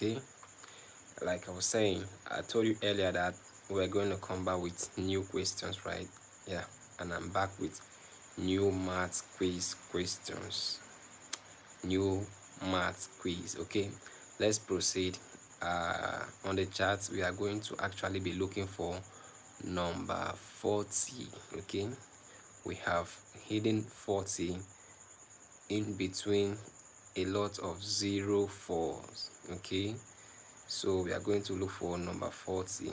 Okay, like I was saying, I told you earlier that we're going to come back with new questions, right? Yeah, and I'm back with new math quiz questions. New math quiz. Okay, let's proceed. On the chart, we are going to actually be looking for number 40. Okay, we have hidden 40 in between a lot of 04s. Okay, so we are going to look for number 40.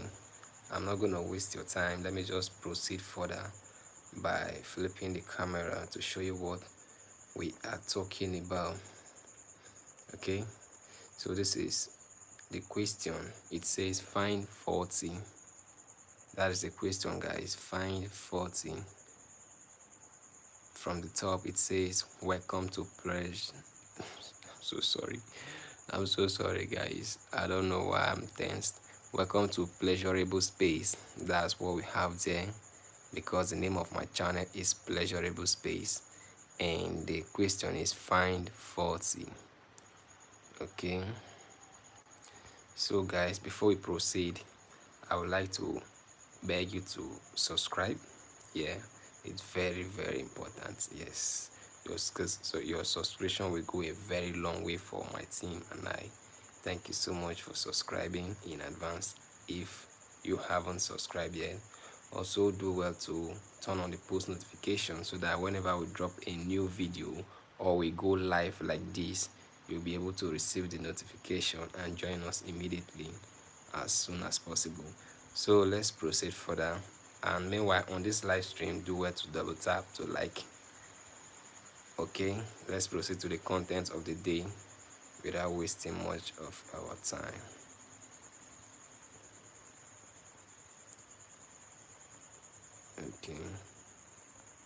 I'm not going to waste your time. Let me just proceed further by flipping the camera to show you what we are talking about. Okay, so this is the question. It says find 40. That is the question, guys. Find 40. From the top it says welcome to pledge. So sorry, I'm so sorry, guys. I don't know why I'm tensed. Welcome to pleasurable space. That's what we have there, because the name of my channel is pleasurable space, and the question is find 40. Okay, so guys, before we proceed, I would like to beg you to subscribe. Yeah, it's very important. Yes, so your subscription will go a very long way for my team and I. Thank you so much for subscribing in advance. If you haven't subscribed yet, also do well to turn on the post notification so that whenever we drop a new video or we go live like this, you'll be able to receive the notification and join us immediately as soon as possible. So let's proceed further, and meanwhile on this live stream, do well to double tap to like. Okay, let's proceed to the content of the day without wasting much of our time. Okay,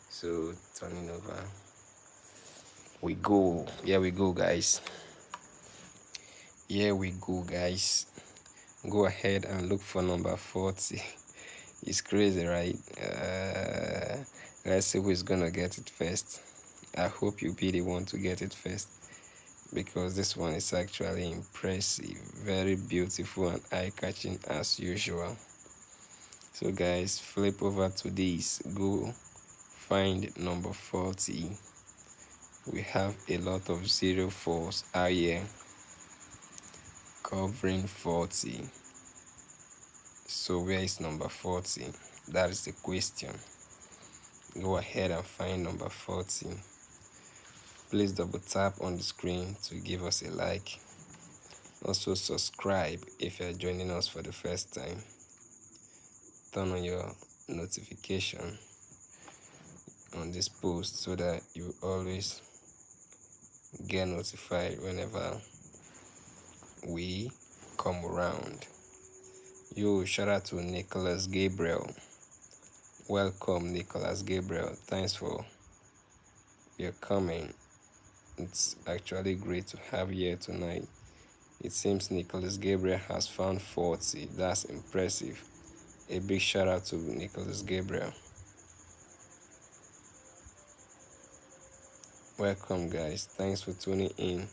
so turning over, we go. Here we go, guys. Here we go, guys. Go ahead and look for number 40. It's crazy, right? Let's see who is gonna get it first. I hope you'll be the one to get it first, because this one is actually impressive, very beautiful and eye-catching as usual. So guys, flip over to this, go find number 40. We have a lot of 04s out here covering 40. So where is number 40? That is the question. Go ahead and find number 40. Please double tap on the screen to give us a like. Also subscribe if you are joining us for the first time. Turn on your notification on this post so that you always get notified whenever we come around. Yo, shout out to Nicholas Gabriel. Welcome, Nicholas Gabriel. Thanks for your coming. It's actually great to have you here tonight. It seems Nicholas Gabriel has found 40. That's impressive. A big shout out to Nicholas Gabriel. Welcome, guys. Thanks for tuning in.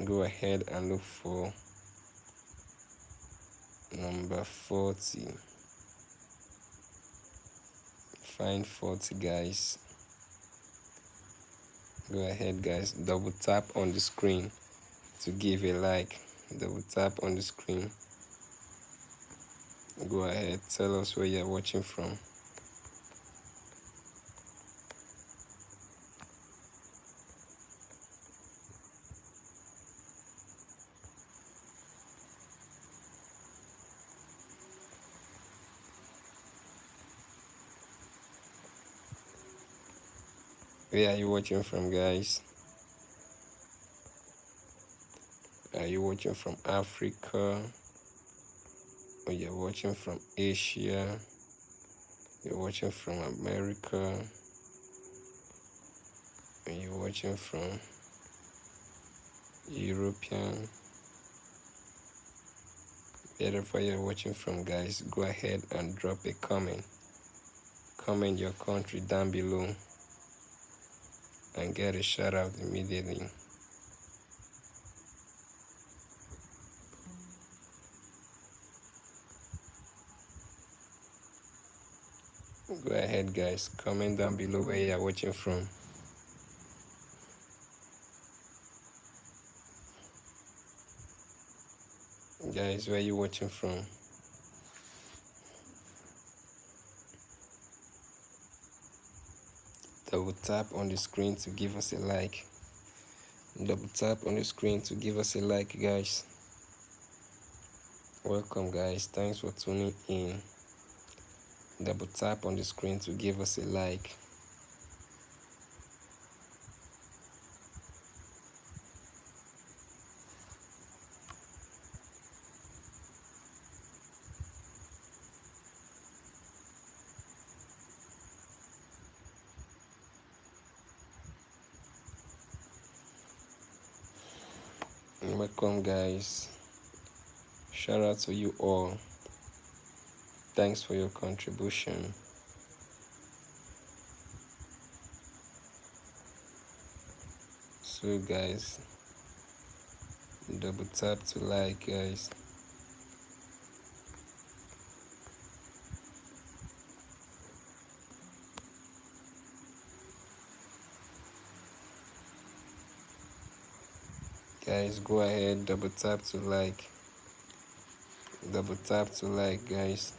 Go ahead and look for number 40. Find 40, guys. Go ahead, guys. Double tap on the screen to give a like. Double tap on the screen. Go ahead, tell us where you're watching from. Where are you watching from, guys? Are you watching from Africa? Or you're watching from Asia? You're watching from America? Or you're watching from European? Wherever you're watching from, guys, go ahead and drop a comment. Comment your country down below and get a shout out immediately. Go ahead, guys. Comment down below where you are watching from. Guys, where you watching from? Double tap on the screen to give us a like. Double tap on the screen to give us a like, guys. Welcome, guys. Thanks for tuning in. Double tap on the screen to give us a like. Welcome, guys. Shout out to you all. Thanks for your contribution. So, guys, double tap to like, guys. Guys, go ahead, double tap to like. Double tap to like, guys.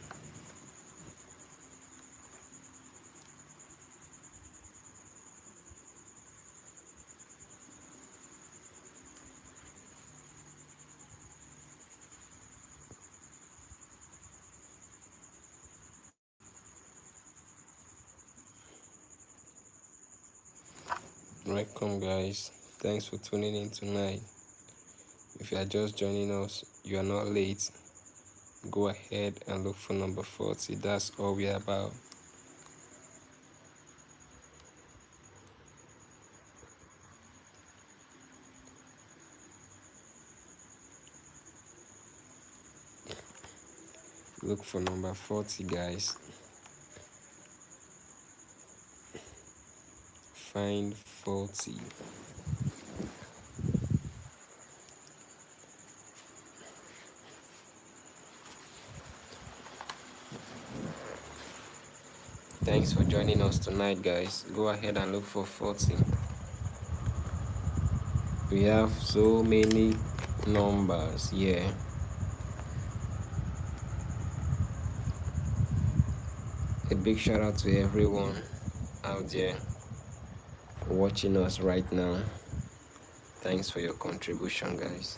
Welcome, guys. Thanks for tuning in tonight. If you are just joining us, you are not late. Go ahead and look for number 40. That's all we are about. Look for number 40, guys. Find 40. Thanks for joining us tonight, guys. Go ahead and look for 40. We have so many numbers here. A big shout out to everyone out there watching us right now. Thanks for your contribution, guys.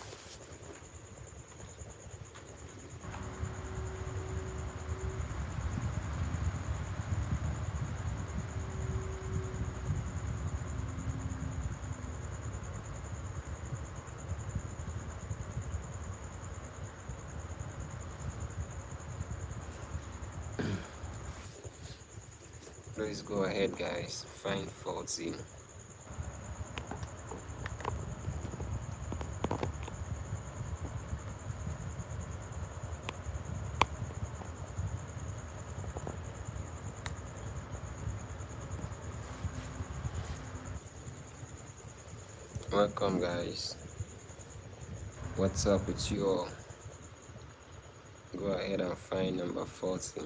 Please go ahead, guys. Find 40. Welcome, guys. What's up with you all? Go ahead and find number 40.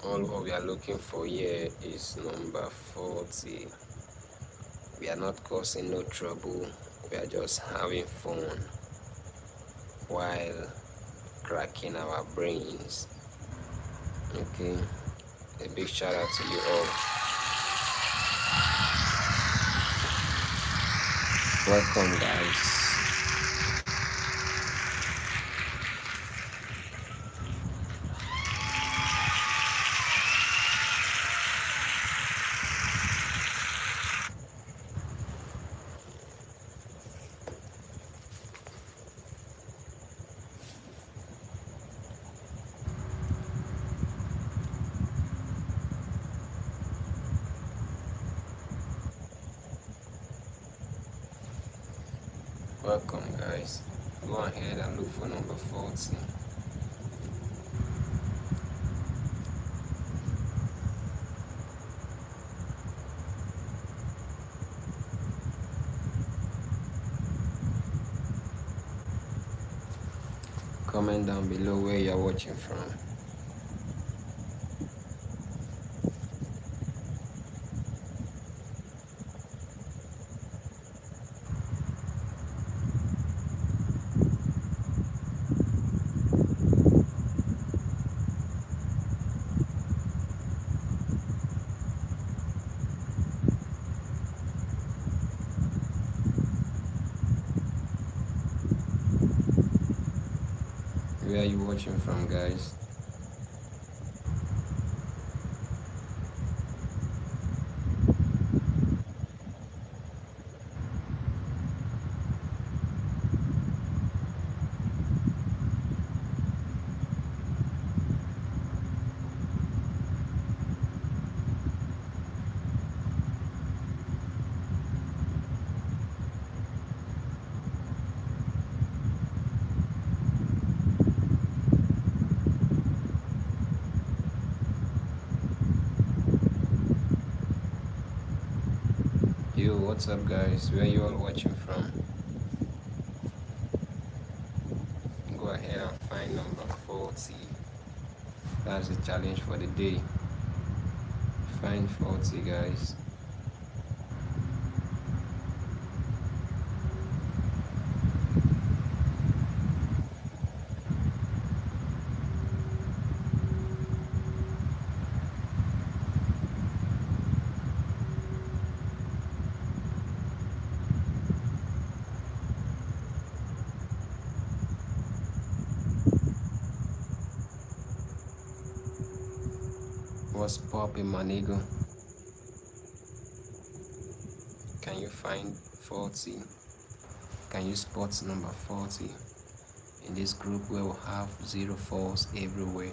All what we are looking for here is number 40. We are not causing no trouble. We are just having fun while cracking our brains. Okay. A big shout out to you all. Welcome, guys. Welcome, guys. Go ahead and look for number 40. Comment down below where you're watching from. Where are you watching from, guys? Yo, what's up, guys? Where you all watching from? Go ahead and find number 40. That's the challenge for the day. Find 40, guys. What's poppin', my nigga? Can you find 40? Can you spot number 40 in this group where we have 04s everywhere?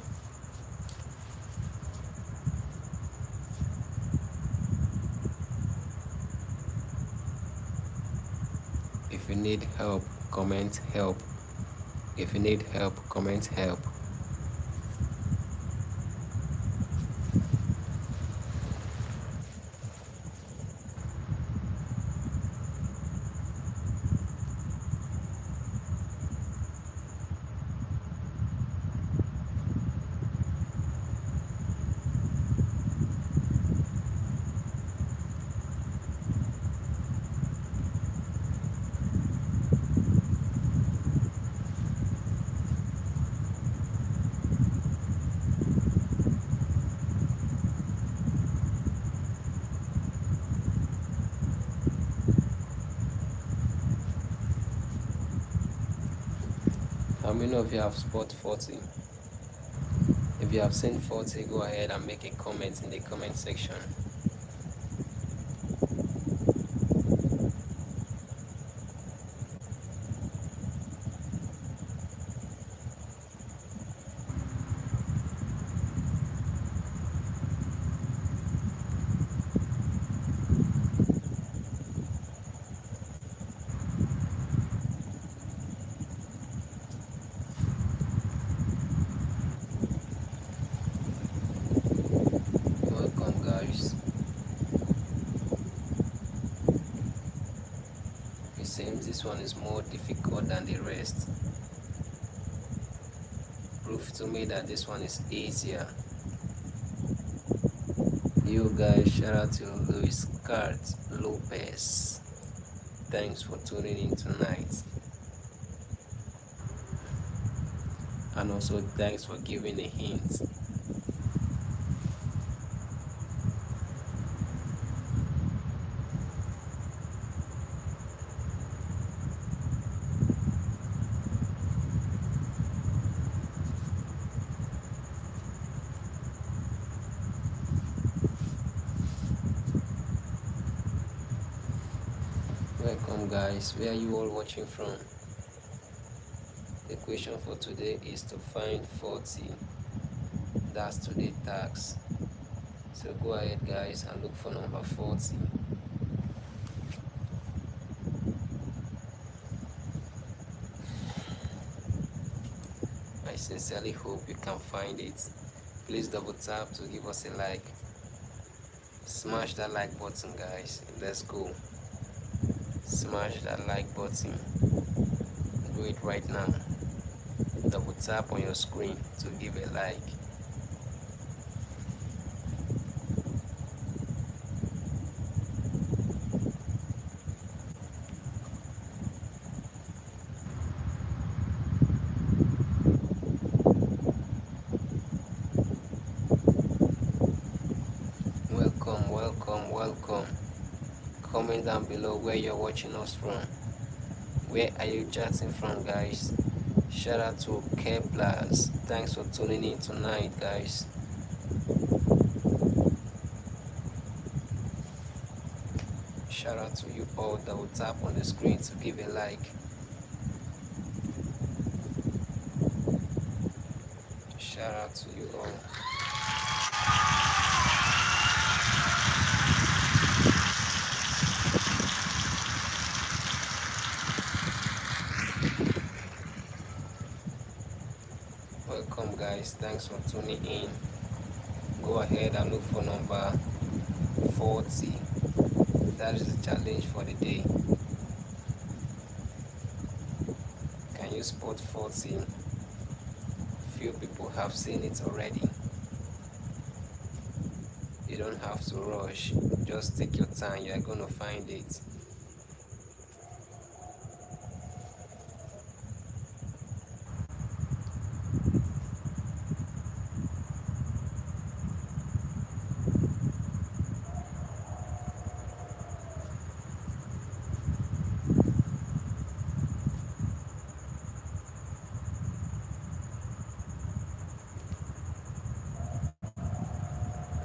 If you need help, comment help. If you need help, comment help. How many of you have spot 40? If you have seen 40, go ahead and make a comment in the comment section. Welcome, guys. It seems this one is more difficult than the rest. Prove to me that this one is easier. You guys, shout out to Luis Cart Lopez. Thanks for tuning in tonight. And also thanks for giving a hint. Welcome, guys. Where are you all watching from? The question for today is to find 40. That's today's task. So go ahead, guys, and look for number 40. I sincerely hope you can find it. Please double tap to give us a like. Smash that like button, guys. Let's go. Smash that like button. Do it right now. Double tap on your screen to give a like. Welcome. Comment down below where you're watching us from. Where are you chatting from, guys? Shout out to Keplers. Thanks for tuning in tonight, guys. Shout out to you all that will tap on the screen to give a like. Shout out to you all. Welcome, guys. Thanks for tuning in. Go ahead and look for number 40. That is the challenge for the day. Can you spot 40? Few people have seen it already. You don't have to rush. Just take your time. You are going to find it.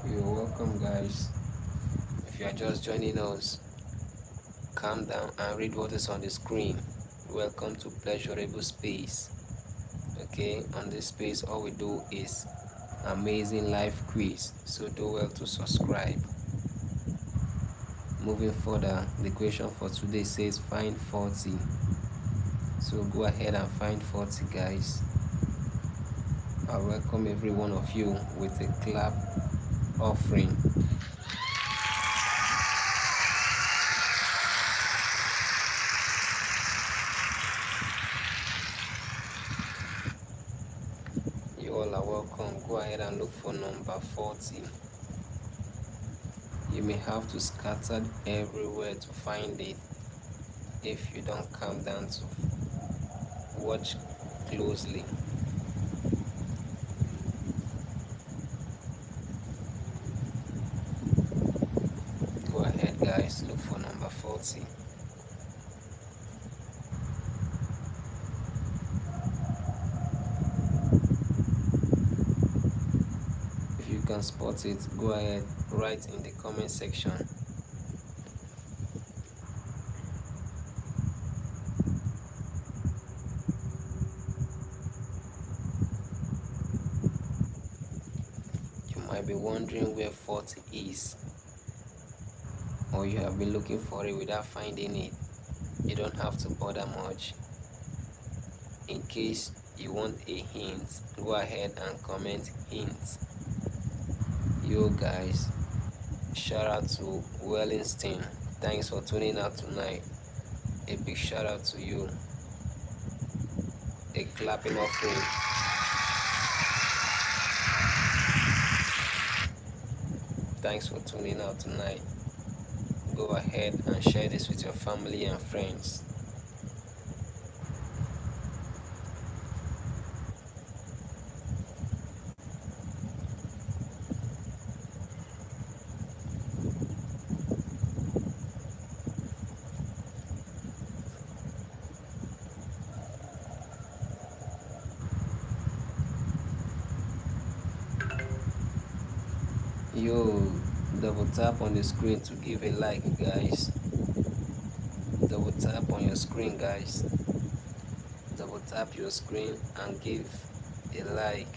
You're welcome, guys. If you are just joining us, calm down and read what is on the screen. Welcome to Pleasurable Space. Okay, on this space, all we do is amazing life quiz. So do well to subscribe. Moving further, the question for today says find 40. So go ahead and find 40, guys. I welcome every one of you with a clap offering. You all are welcome. Go ahead and look for number 40. You may have to scatter everywhere to find it if you don't calm down to watch closely. Go ahead, guys, look for number 40. If you can spot it, go ahead, write in the comment section. You might be wondering where 40 is, or you have been looking for it without finding it. You don't have to bother much. In case you want a hint, go ahead and comment hints. Yo, guys, shout out to Wellington. Thanks for tuning out tonight. A big shout out to you. A clapping offering. Thanks for tuning out tonight. Go ahead and share this with your family and friends. Yo, double tap on the screen to give a like, guys. Double tap on your screen, guys. Double tap your screen and give a like.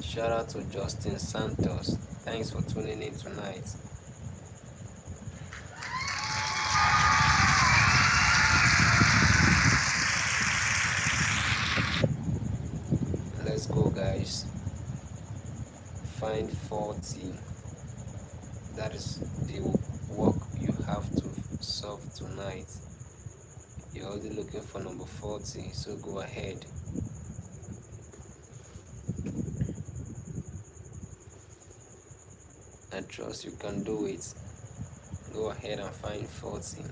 Shout out to Justin Santos. Thanks for tuning in tonight. Let's go, guys. Find 40. That is the work you have to solve tonight. You're already looking for number 40, so go ahead. I trust you can do it. Go ahead and find 40.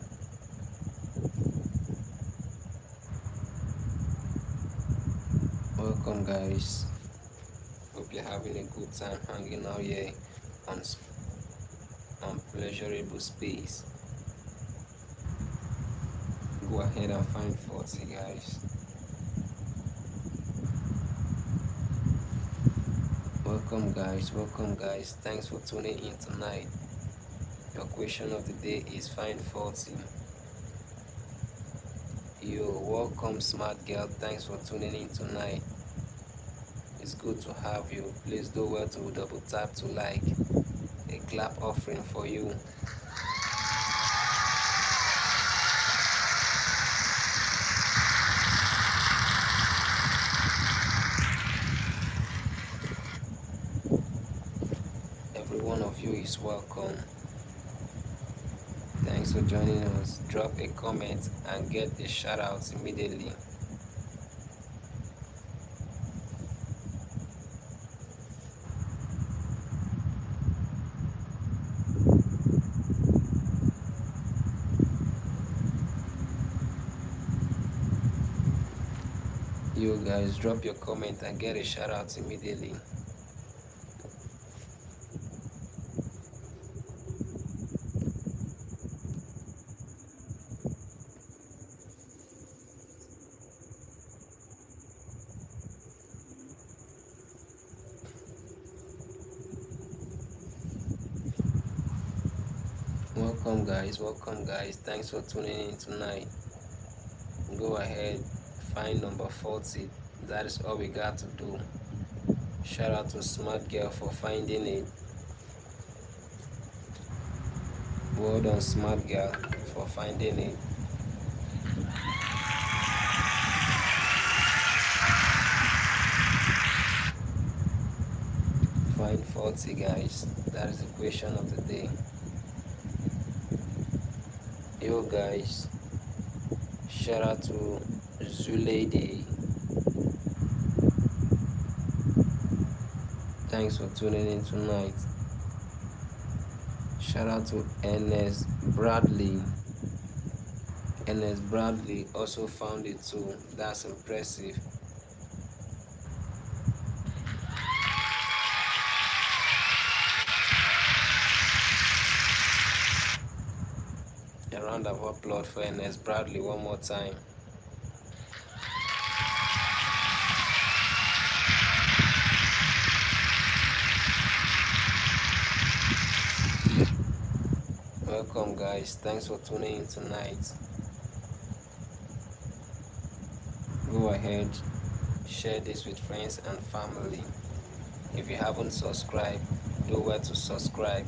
Welcome, guys. Hope you're having a good time hanging out here on Pleasurable Space. go ahead and find 40, guys. Welcome guys, thanks for tuning in tonight. Your question of the day is find 40. You're welcome, smart girl, thanks for tuning in tonight. It's good to have you. Please do well to double tap to like. A clap offering for you. Every one of you is welcome. Thanks for joining us. Drop a comment and get a shout out immediately. You guys drop your comment and get a shout out immediately. Welcome guys, thanks for tuning in tonight. Go ahead, find number 40. That is all we got to do. Shout out to Smart Girl for finding it. Well done, Smart Girl, for finding it. Find 40, guys. That is the question of the day. Yo guys, shout out to Zulady. Thanks for tuning in tonight. Shout out to Ernest Bradley. Ernest Bradley also found it too. That's impressive. A round of applause for Ernest Bradley one more time. Welcome guys, thanks for tuning in tonight. Go ahead, share this with friends and family. If you haven't subscribed, do well to subscribe.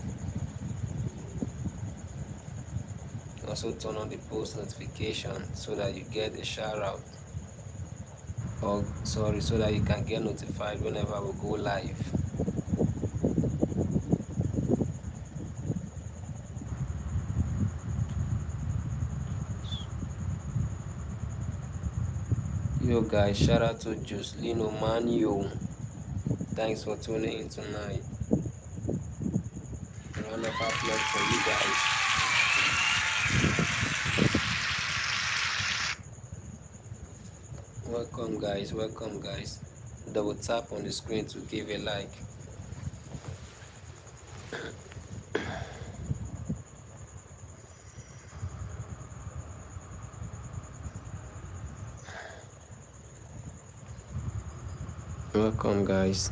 Also turn on the post notification so that you get a shout out. So that you can get notified whenever we go live. Yo guys, shout out to Jocelyn Manu. Thanks for tuning in tonight. Round of applause for you guys. Welcome guys. Double tap on the screen to give a like. Welcome guys.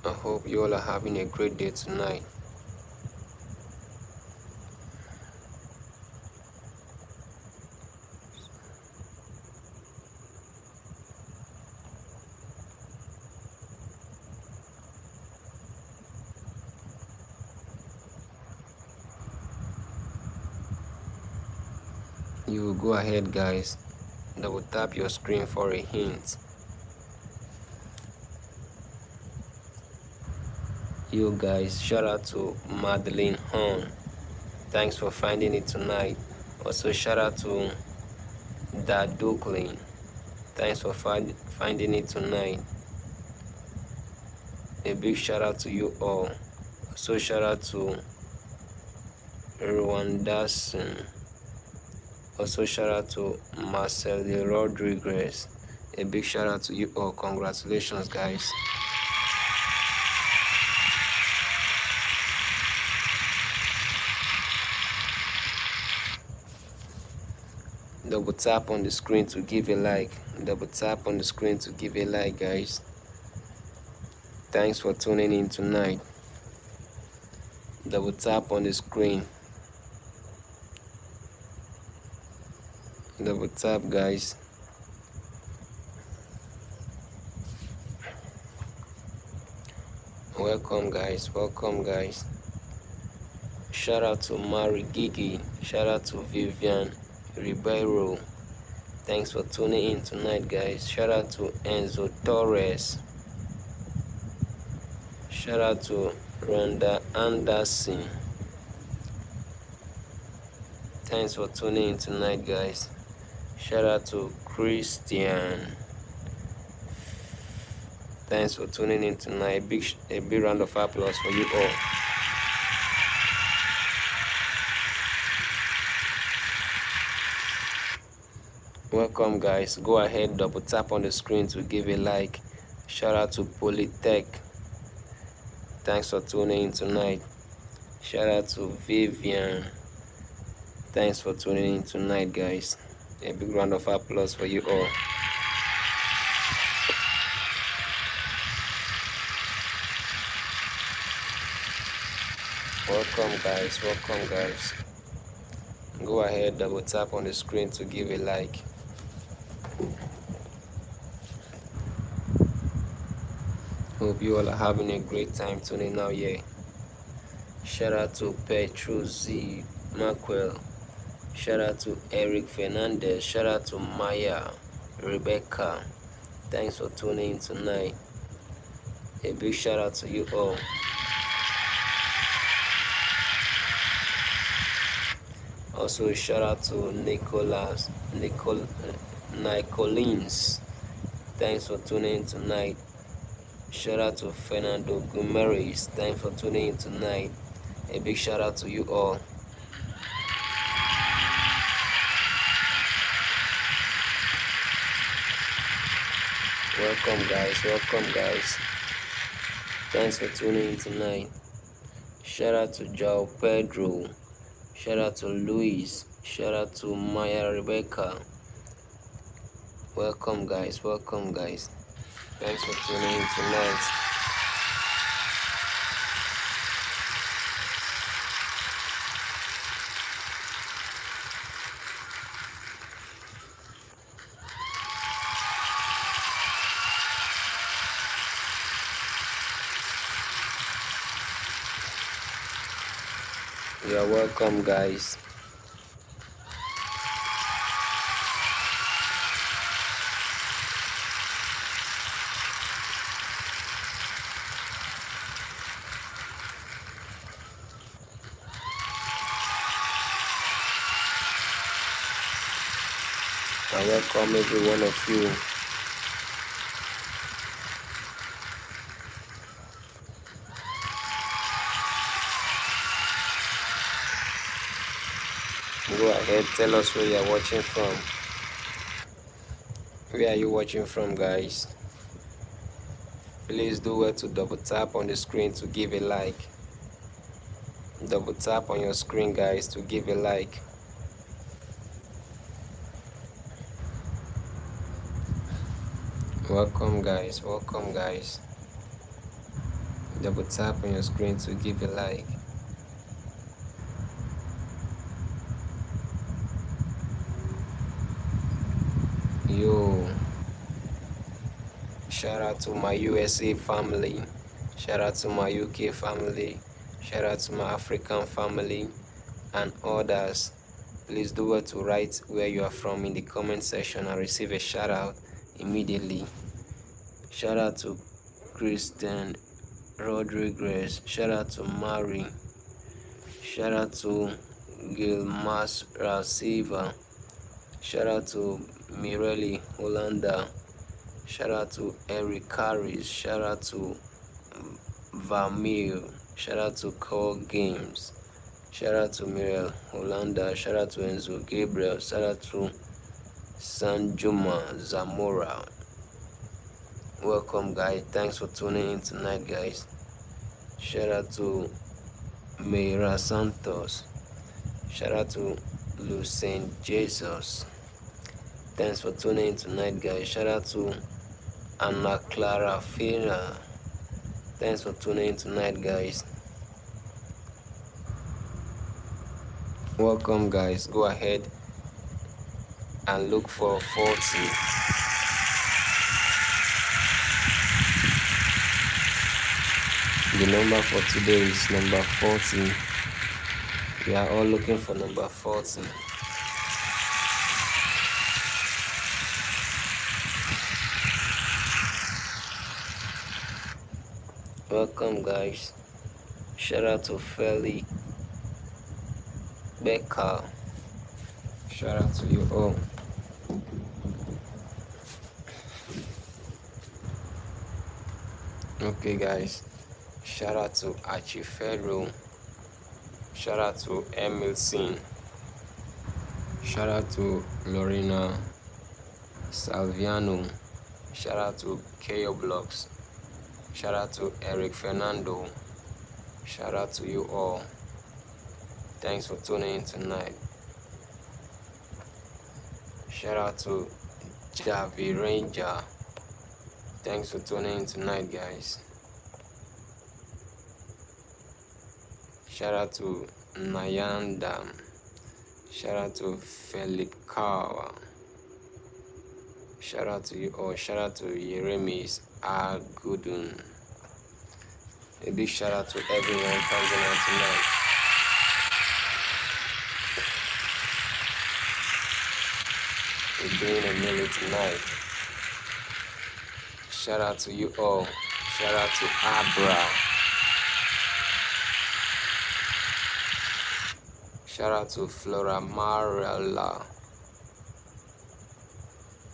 I hope you all are having a great day tonight. You go ahead guys, double tap your screen for a hint. You guys, shout out to Madeline Horn. Thanks for finding it tonight. Also shout out to Daduklin. Thanks for finding it tonight. A big shout out to you all. Also shout out to Rwandason. Also, shout out to Marcel Rodriguez. A big shout out to you all. Congratulations, guys. Double tap on the screen to give a like. Double tap on the screen to give a like, guys. Thanks for tuning in tonight. Double tap on the screen. Double tap, guys. Welcome, guys. Welcome, guys. Shout out to Mari Gigi. Shout out to Vivian Ribeiro. Thanks for tuning in tonight, guys. Shout out to Enzo Torres. Shout out to Randa Anderson. Thanks for tuning in tonight, guys. Shout out to Christian. Thanks for tuning in tonight. A big round of applause for you all. Welcome, guys. Go ahead, double tap on the screen to give a like. Shout out to Polytech. Thanks for tuning in tonight. Shout out to Vivian. Thanks for tuning in tonight, guys. A big round of applause for you all. Welcome, guys. Welcome, guys. Go ahead, double tap on the screen to give a like. Hope you all are having a great time tuning out here. Shout out to Petruzzi Macwell. Shout out to Eric Fernandez. Shout out to Maya Rebecca. Thanks for tuning in tonight. A big shout out to you all. Also, shout out to Nicolines. Thanks for tuning in tonight. Shout out to Fernando Gumeres. Thanks for tuning in tonight. A big shout out to you all. Welcome, guys. Welcome, guys. Thanks for tuning in tonight. Shout out to João Pedro. Shout out to Luis. Shout out to Maya Rebecca. Welcome, guys. Welcome, guys. Thanks for tuning in tonight. You are welcome, guys. I welcome every one of you. Go ahead, tell us where you are watching from. Where are you watching from, guys? Please do well to double tap on the screen to give a like. Double tap on your screen, guys, to give a like. Welcome, guys. Welcome, guys. Double tap on your screen to give a like. Yo, shout out to my USA family. Shout out to my UK family. Shout out to my African family and others. Please do well to write where you are from in the comment section and receive a shout out immediately. Shout out to Christian Rodriguez. Shout out to Mari. Shout out to Gilmas Rasiva. Shout out to Mireli Hollanda. Shout out to Eric Harris. Shout out to Vamir. Shout out to Core Games. Shout out to Muriel Holanda. Shout out to Enzo Gabriel. Shout out to Sanjuma Zamora. Welcome, guys. Thanks for tuning in tonight, guys. Shout out to Meira Santos. Shout out to Lucien Jesus. Thanks for tuning in tonight, guys. Shout out to Ana Clara Fina. Thanks for tuning in tonight, guys. Welcome, guys. Go ahead and look for 40. The number for today is number 40. We are all looking for number 40. Welcome, guys. Shout out to Feli Becker. Shout out to you all. Okay, guys. Shout out to Achifero. Shout out to Emilson. Shout out to Lorena Salviano. Shout out to KO Blocks. Shout out to Eric Fernando. Shout out to you all. Thanks for tuning in tonight. Shout out to Javi Ranger. Thanks for tuning in tonight, guys. Shout out to Nayandam. Shout out to Philip Kawa. Shout out to you all. Shout out to Yeremis Agudun. A big shout out to everyone coming out tonight. We're doing a melee tonight. Shout out to you all. Shout out to Abra. Shout out to Flora Marella.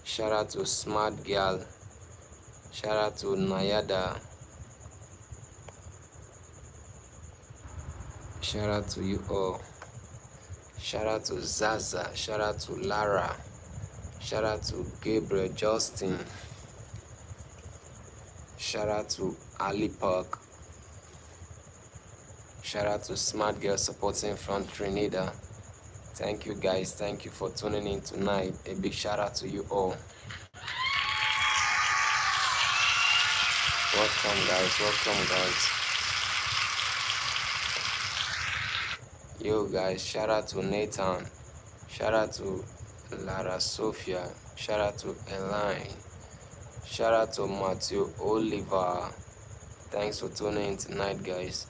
Shout out to Smart Girl. Shout out to Nayada. Shout out to you all. Shout out to Zaza. Shout out to Lara. Shout out to Gabriel Justin. Shout out to Ali Park. Shout out to Smart Girl supporting from Trinidad. Thank you, guys. Thank you for tuning in tonight. A big shout out to you all. Welcome, guys. Welcome, guys. Yo, guys. Shout out to Nathan. Shout out to Lara Sophia. Shout out to Elaine. Shout out to Matthew Oliver. Thanks for tuning in tonight, guys.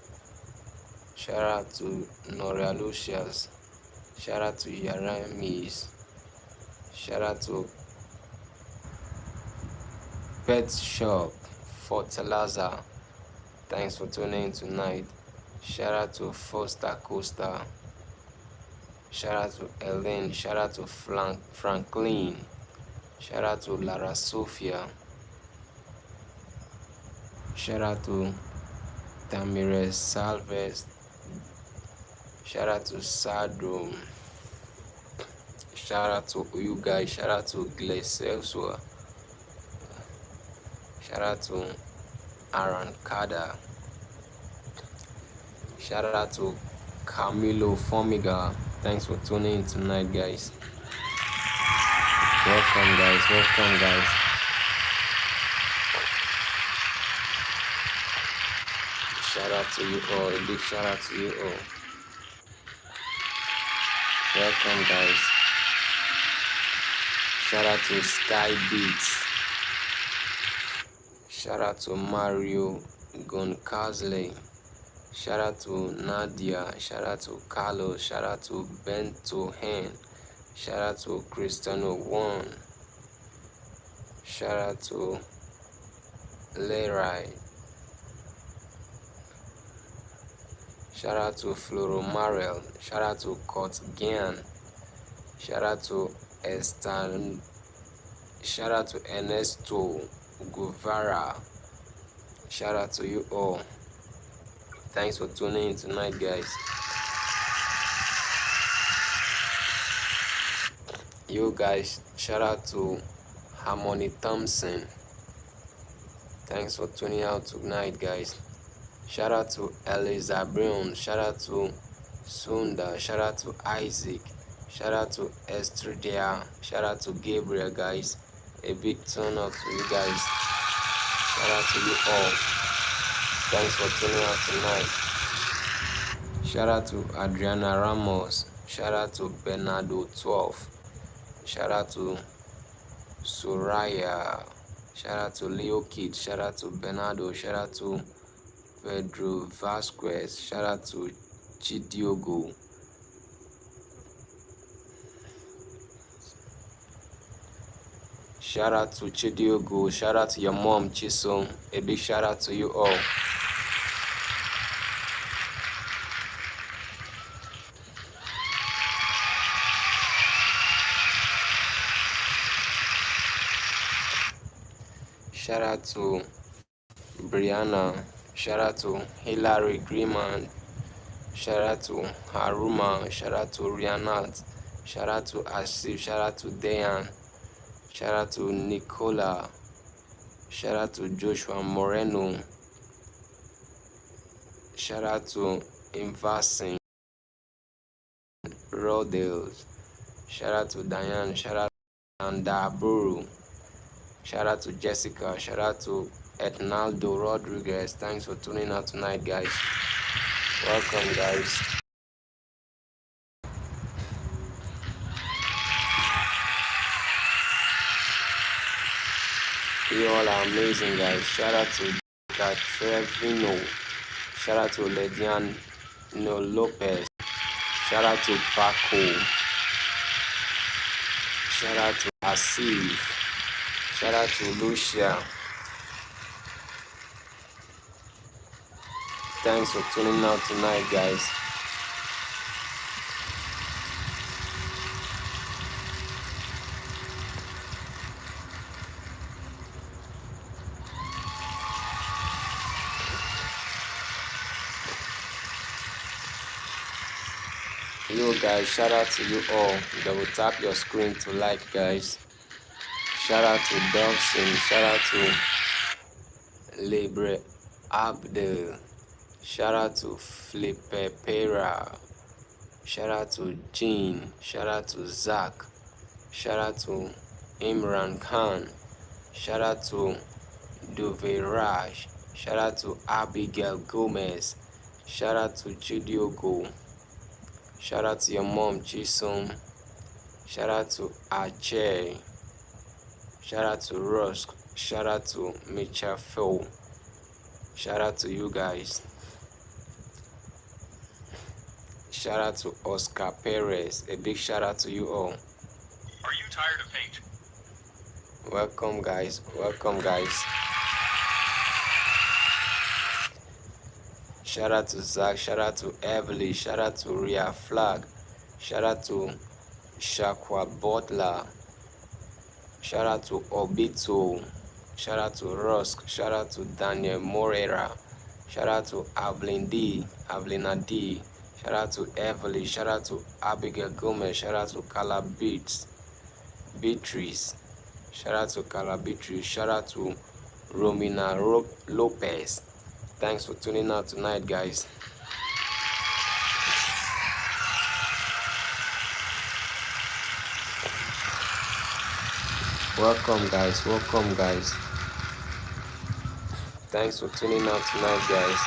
Shout out to Noria Lucius. Shout out to Yaramis. Shout out to Pet Shop Fortaleza. Thanks for tuning in tonight. Shout out to Foster Costa. Shout out to Ellen. Shout out to Franklin. Shout out to Lara Sophia. Shout out to Tamires Salves. Shout out to Sadrum. Shout out to you guys. Shout out to Gleselswa. Shout out to Aaron Kada. Shout out to Camilo Formiga. Thanks for tuning in tonight, guys. Welcome, guys. Welcome, guys. Shout out to you all. A big shout out to you all. Welcome, guys. Shout out to Sky Beats. Shout out to Mario Goncalves. Shout out to Nadia. Shout out to Carlos. Shout out to Bento Hen. Shout out to Cristiano One. Shout out to Lerai. Shout out to Floro Marel. Shout out to Kurt Gian. Shout out to Estan. Shout out to Ernesto Guevara. Shout out to you all. Thanks for tuning in tonight, guys. You guys, shout out to Harmony Thompson. Thanks for tuning out tonight, guys. Shout out to Eliza Brown. Shout out to Sunda. Shout out to Isaac. Shout out to Estridia. Shout out to Gabriel, guys. A big turn up to you guys. Shout out to you all. Thanks for tuning out tonight. Shout out to Adriana Ramos. Shout out to Bernardo 12. Shout out to Soraya. Shout out to Leo Kid. Shout out to Bernardo. Shout out to Pedro Vasquez. Shout out to Chidiogo. Shout out to Chidiogo. Shout out to your mom, Chisom. A big shout out to you all. Shout out to Brianna. Shout out to Hilary Greenman. Shout out to Haruma. Shout out to Rianat. Shout out to Asif. Shout out to Dayan. Shout out to Nicola. Shout out to Joshua Moreno. Shout out to Invasin Rodales. Shout out to Diane. Shout out to Andaburu. Shout out to Jessica. Shout out to Etnaldo Rodriguez. Thanks for tuning out tonight, guys. Welcome, guys. You all are amazing, guys. Shout out to Trevino. Shout out to Lediano Lopez. Shout out to Paco. Shout out to Asif. Shout out to Lucia. Thanks for tuning out tonight, guys. You guys, shout out to you all. Double tap your screen to like, guys. Shout out to Dobson. Shout out to Libre Abdel. Shout out to Felipe Pera. Shout out to Jean. Shout out to Zach. Shout out to Imran Khan. Shout out to Duveraj. Shout out to Abigail Gomez. Shout out to Chidiogo. Shout out to your mom, Chisom. Shout out to Ache. Shout out to Rusk. Shout out to Michafel. Shout out to you guys. Shout out to Oscar Perez. A big shout out to you all. Are you tired of hate? Welcome, guys. Welcome, guys. Shout out to Zach. Shout out to Everly. Shout out to Ria Flag. Shout out to Shakwa Butler. Shout out to Obito. Shout out to Rusk. Shout out to Daniel Moreira. Shout out to Avelina D. Shout out to Everly. Shout out to Abigail Gomez. Shout out to Carla Beatrice. Shout out to Carla Beatrice. Shout out to Romina Lopez. Thanks for tuning out tonight, guys. Welcome, guys. Welcome, guys. Thanks for tuning out tonight, guys.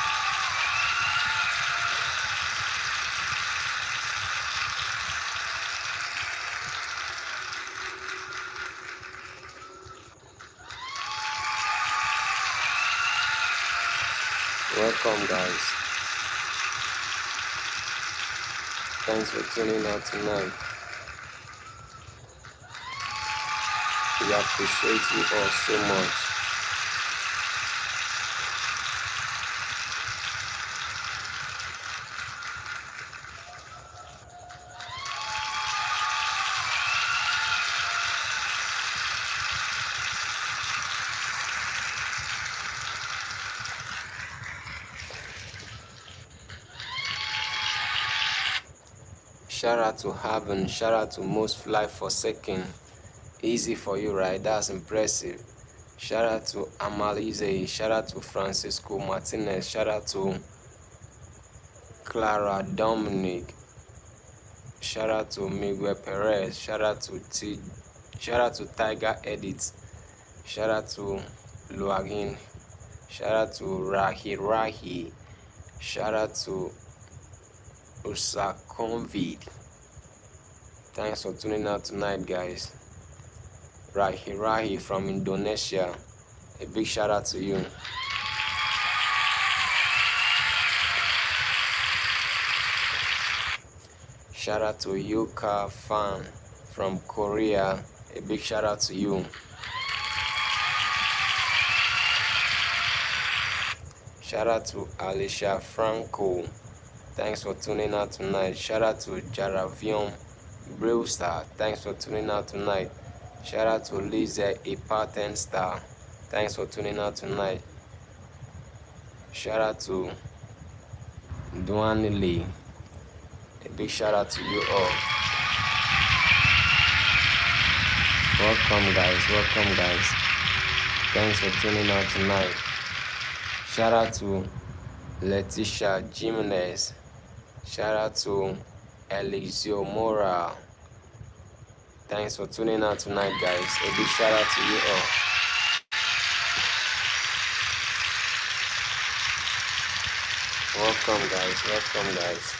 Welcome, guys. Thanks for tuning out tonight. We appreciate you all so much. Shout out to Heaven. Shout out to Most Fly Forsaken. Easy for you, right? That's impressive. Shout out to Amalize. Shout out to Francisco Martinez. Shout out to Clara Dominic. Shout out to Miguel Perez. Shout out to Tiger Edit. Shout out to Luagin. Shout out to Rahi. Shout out to Usakonvid. Thanks for tuning out tonight, guys. Rahi from Indonesia. A big shout out to you. Shout out to Yuka Fan from Korea. A big shout out to you. Shout out to Alicia Franco. Thanks for tuning out tonight. Shout out to Jaravion Brewstar. Thanks for tuning out tonight. Shout out to Lisa Ipaten Star. Thanks for tuning out tonight. Shout out to Duane Lee. A big shout out to you all. Welcome guys. Thanks for tuning out tonight. Shout out to Leticia Jimenez. Shout out to Elizio Mora. Thanks for tuning out tonight, guys. A big shout out to you all. Welcome guys.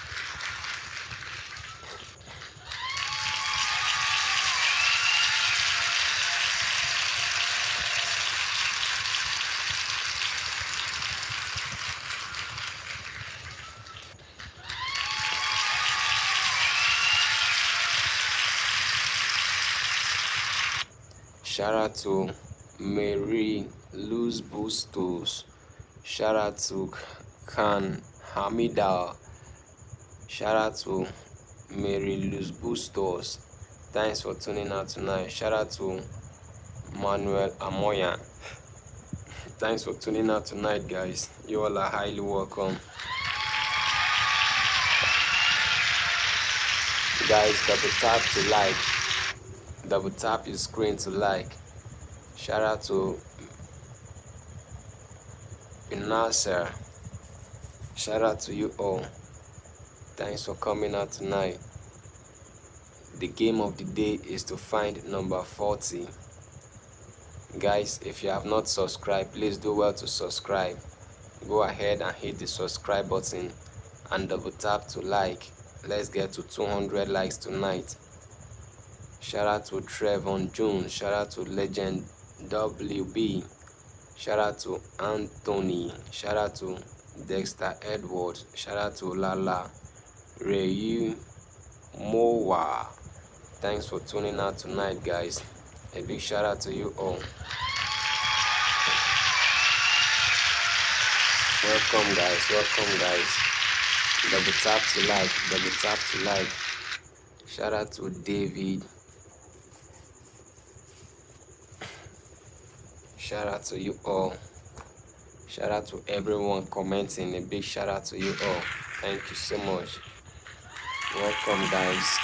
Shout out to Mary Luz Bustos. Shout out to Khan Hamida. Shout out to Mary Luz Bustos. Thanks for tuning out tonight. Shout out to Manuel Amoyan. Thanks for tuning out tonight, guys. You all are highly welcome. Guys, double tap your screen to like. Shout out to Nasser. Shout out to you all. Thanks for coming out tonight. The game of the day is to find number 40. Guys, if you have not subscribed, please do well to subscribe. Go ahead and hit the subscribe button and double tap to like. Let's get to 200 likes tonight. Shout out to Trevon Jones. Shout out to Legend WB. Shout out to Anthony. Shout out to Dexter Edwards. Shout out to Lala Reyu Mowa. Thanks for tuning out tonight, guys. A big shout out to you all. Welcome guys. Double tap to like. Shout out to David. Shout out to you all. Shout out to everyone commenting. A big shout out to you all. Thank you so much. Welcome, guys.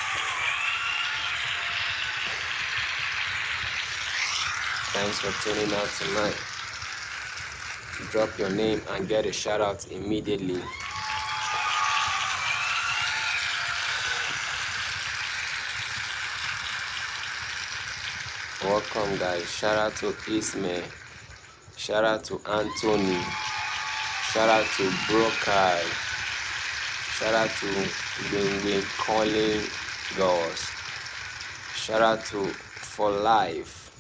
Thanks for tuning out tonight. Drop your name and get a shout out immediately. Welcome, guys. Shout out to Ismail. Shout out to Anthony. Shout out to Brokai. Shout out to Wing Calling Girls. Shout out to For Life.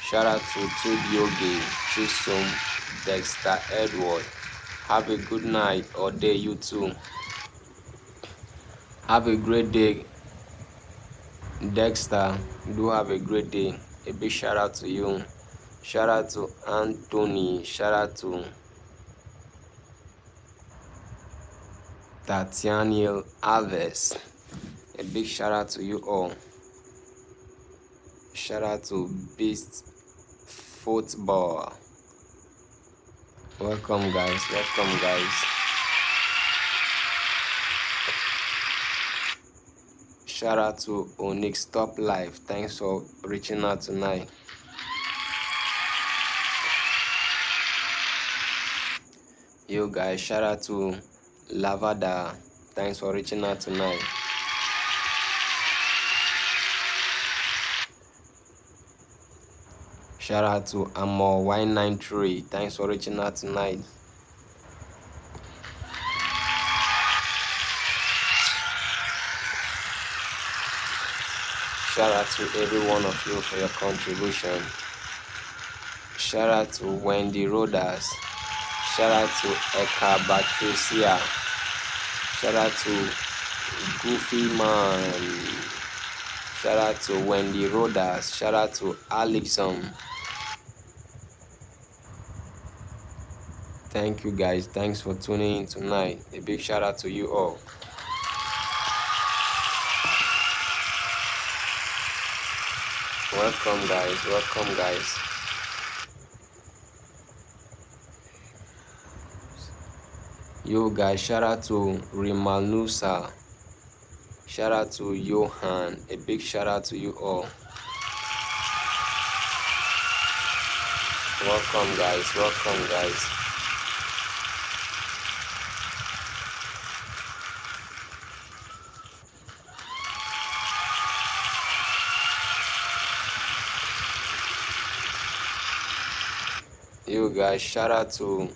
Shout out to Tudioge, Chisom, Dexter Edward. Have a good night or day, you too. Have a great day, Dexter. Do have a great day. A big shout out to you. Shout out to Anthony. Shout out to Tatianiel Alves. A big shout out to you all. Shout out to Beast Football. Welcome, guys. Shout out to Onyx Top Life. Thanks for reaching out tonight. You guys, shout out to Lavada. Thanks for reaching out tonight. Shout out to Amor Y93. Thanks for reaching out tonight. Shout out to every one of you for your contribution. Shout out to Wendy Rodas. Shout out to Eka Patricia. Shout out to Goofy Man. Shout out to Wendy Rodas. Shout out to Alexon. Thank you guys. Thanks for tuning in tonight. A big shout out to you all. Welcome guys. Welcome guys. You guys, shout out to Rimanusa. Shout out to Johan. A big shout out to you all. Welcome guys. Welcome guys. You guys, shout out to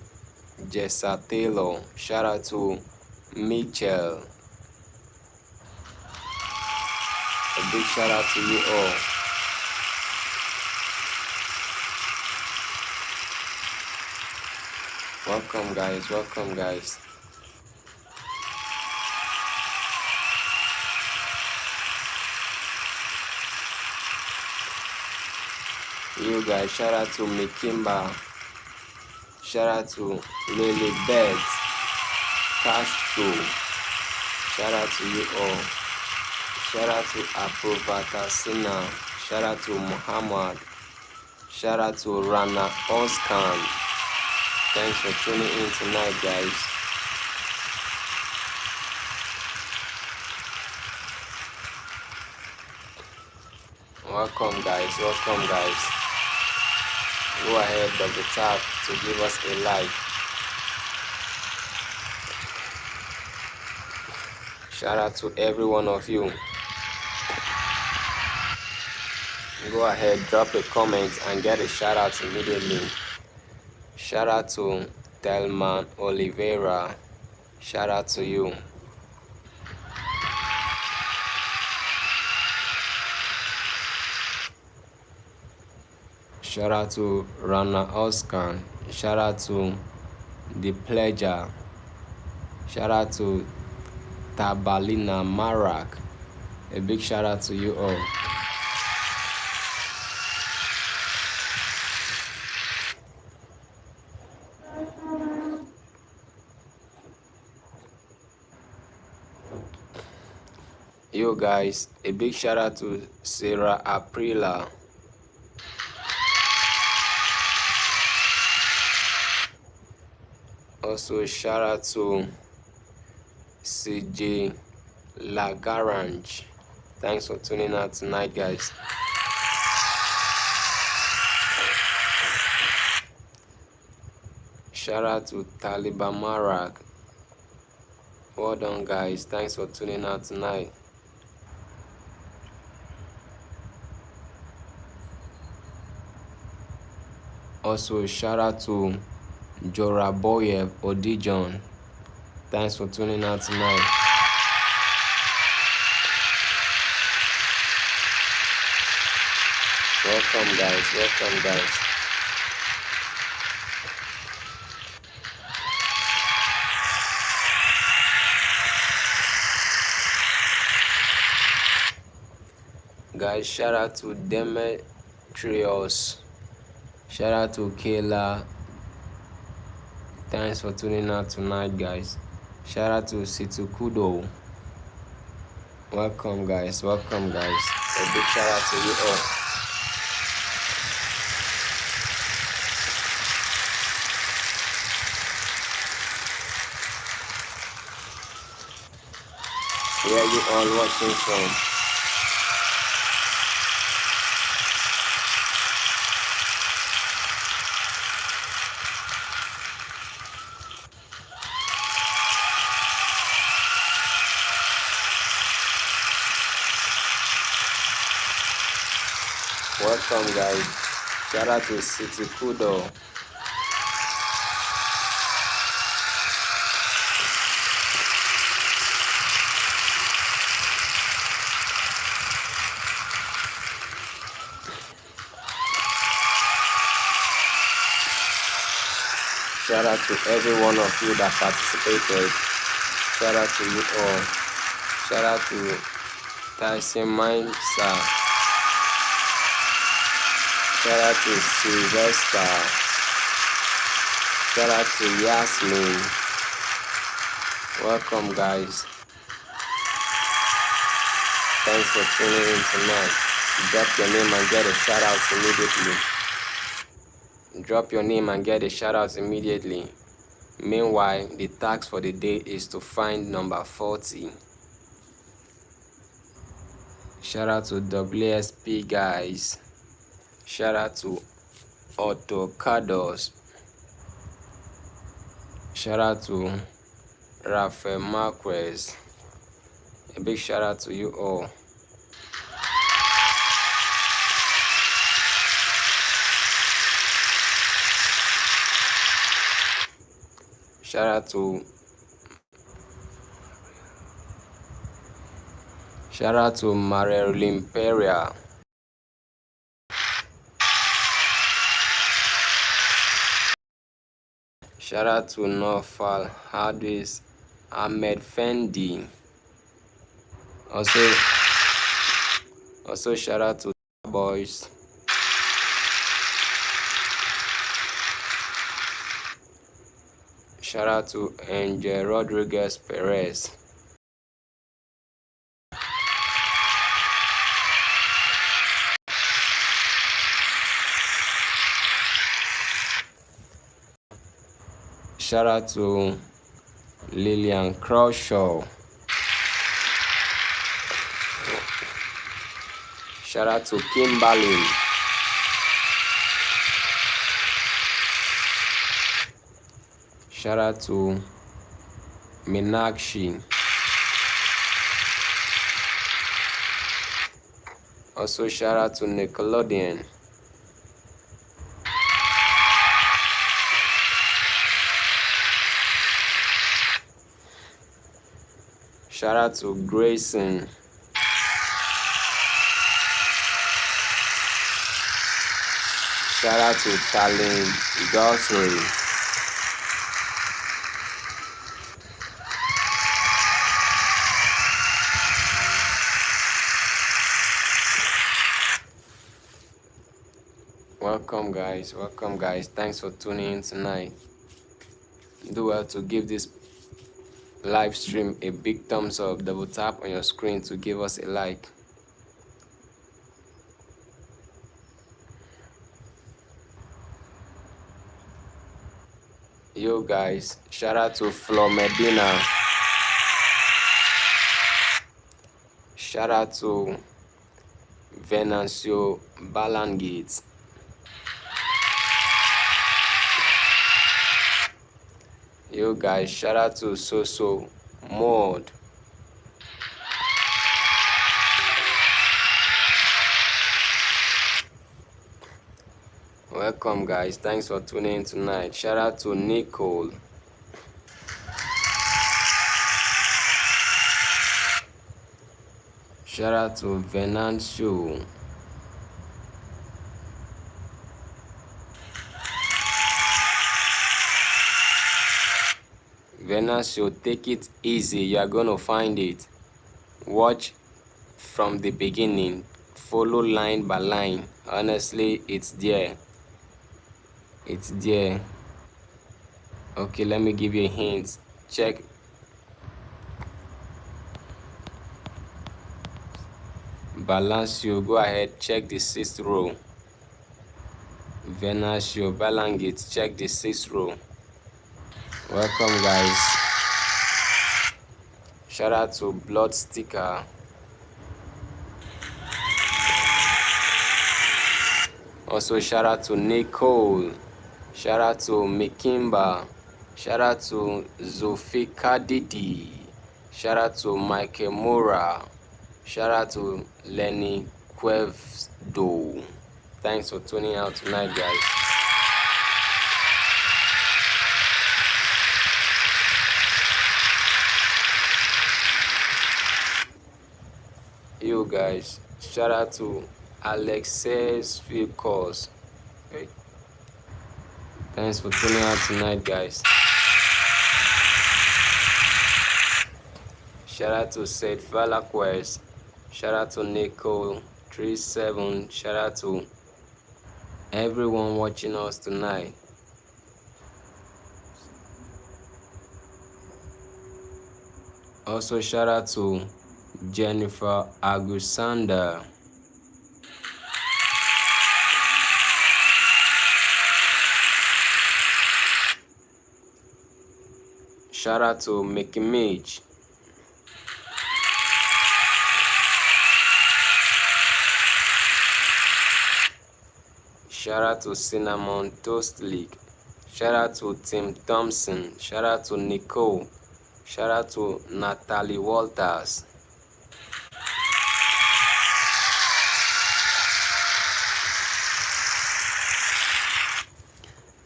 Jessa Taylor. Shout out to Mitchell. A big shout out to you all. Welcome guys. Welcome guys. You guys, shout out to Mikimba. Shout out to Lily Beth Castro. Shout out to you all. Shout out to Aprovata Sina. Shout out to Muhammad. Shout out to Rana Oskan. Thanks for tuning in tonight, guys. Welcome guys. Welcome guys. Go ahead, double tap to give us a like. Shout out to every one of you. Go ahead, drop a comment and get a shout out immediately. Shout out to Delman Oliveira. Shout out to you. Shout out to Rana Oskan. Shout out to The Pleasure. Shout out to Tabalina Marak. A big shout out to you all. You guys, a big shout out to Sarah Aprila. Also, shout out to CJ Lagarange. Thanks for tuning out tonight, guys. Shout out to Taliban Marak. Well done, guys. Thanks for tuning out tonight. Also, shout out to Joraboyev Odijon. Thanks for tuning out tonight. Welcome guys. Welcome guys. Guys, shout out to Demetrios. Shout out to Kayla. Thanks for tuning out tonight, guys. Shout out to Situkudo. Welcome, guys. Welcome, guys. A big shout out to you all. where you all watching from. Welcome guys. Shout out to City Kudo. Shout out to every one of you that participated. Shout out to you all. Shout out to Tyson Mindsa. Shout out to Sylvester. Shout out to Yasmin. Welcome guys. Thanks for tuning in tonight. Drop your name and get a shout out immediately. Drop your name and get a shout out immediately. Meanwhile, the task for the day is to find number 40. Shout out to WSP guys. Shout out to Autocados. Shout out to Rafael Marquez. A big shout out to you all. Shout out to Marilyn Peria. Shout out to Nofal Hadis Ahmed Fendi. Also shout out to boys. Shout out to Angel Rodriguez Perez. Shout out to Lillian Crawshaw. Shout out to Kimberly. Shout out to Minakshi. Also shout out to Nickelodeon. Shout out to Grayson. Shout out to Talin Guthrie. Welcome guys. Thanks for tuning in tonight. Do well to give this live stream a big thumbs up. Double tap on your screen to give us a like. Yo guys, shout out to Flo Medina. Shout out to Venancio Balangate. Yo guys, shout out to Soso Mode. Welcome guys, thanks for tuning in tonight. Shout out to Nicole. Shout out to Venancio. Venancio, take it easy, you are gonna find it. Watch from the beginning, follow line by line. Honestly, it's there. It's there. Okay, let me give you a hint. Check. Balancio, go ahead, check the 6th row. Venancio Balangate, check the 6th row. Welcome guys. Shout out to Blood Sticker. Also shout out to Nicole. Shout out to Mikimba. Shout out to Zofika Didi. Shout out to Michael Mora. Shout out to Lenny Quevdo. Thanks for tuning out tonight, guys. You guys, shout out to Alexis Vilcos. Okay. Thanks for tuning out tonight, guys. Shout out to Said Valaquez. Shout out to Nico37. Shout out to everyone watching us tonight. Also shout out to Jennifer Agusanda. Shout out to Mickey Mitch. Shout out to Cinnamon Toast League. Shout out to Tim Thompson. Shout out to Nicole. Shout out to Natalie Walters.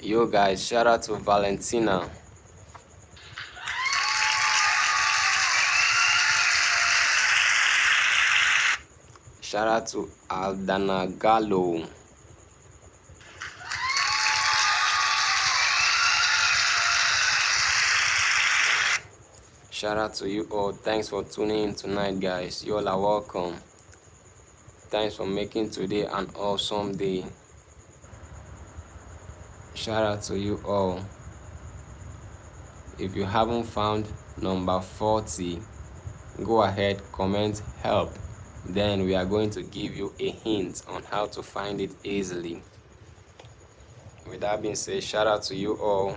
Yo guys, shout out to Valentina. Shout out to Aldana Gallo. Shout out to you all. Thanks for tuning in tonight, guys. You all are welcome. Thanks for making today an awesome day. Shout out to you all. If you haven't found number 40, go ahead, comment help. Then we are going to give you a hint on how to find it easily. With that being said, shout out to you all.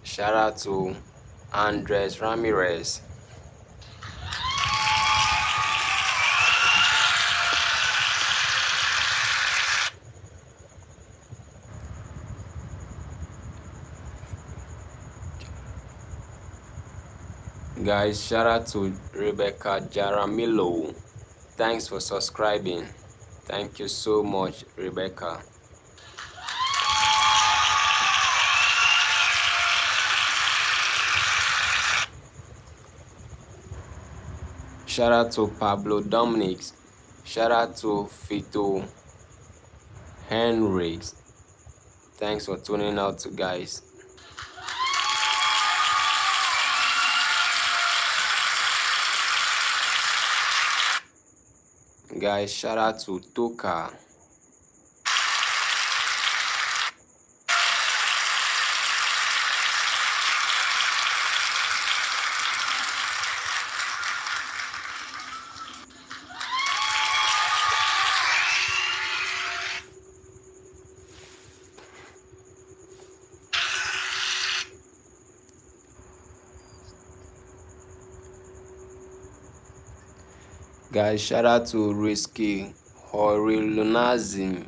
Shout out to Andres Ramirez. Guys, shout out to Rebecca Jaramillo. Thanks for subscribing. Thank you so much, Rebecca. Shout out to Pablo Dominic. Shout out to Fito Henriks. Thanks for tuning out, guys. Guys, shout out to Toka. Guys, shout out to Risky Horilunazim.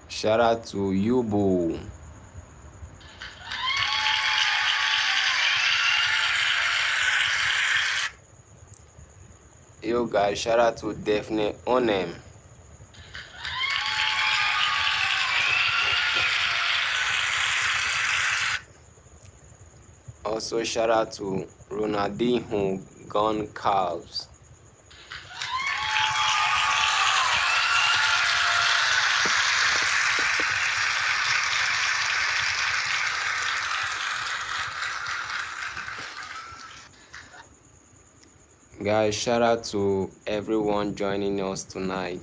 Shout out to Yubo. Yo guys, shout out to Daphne Onem. Also shout out to Ronaldinho Gun Calves. Guys, shout out to everyone joining us tonight.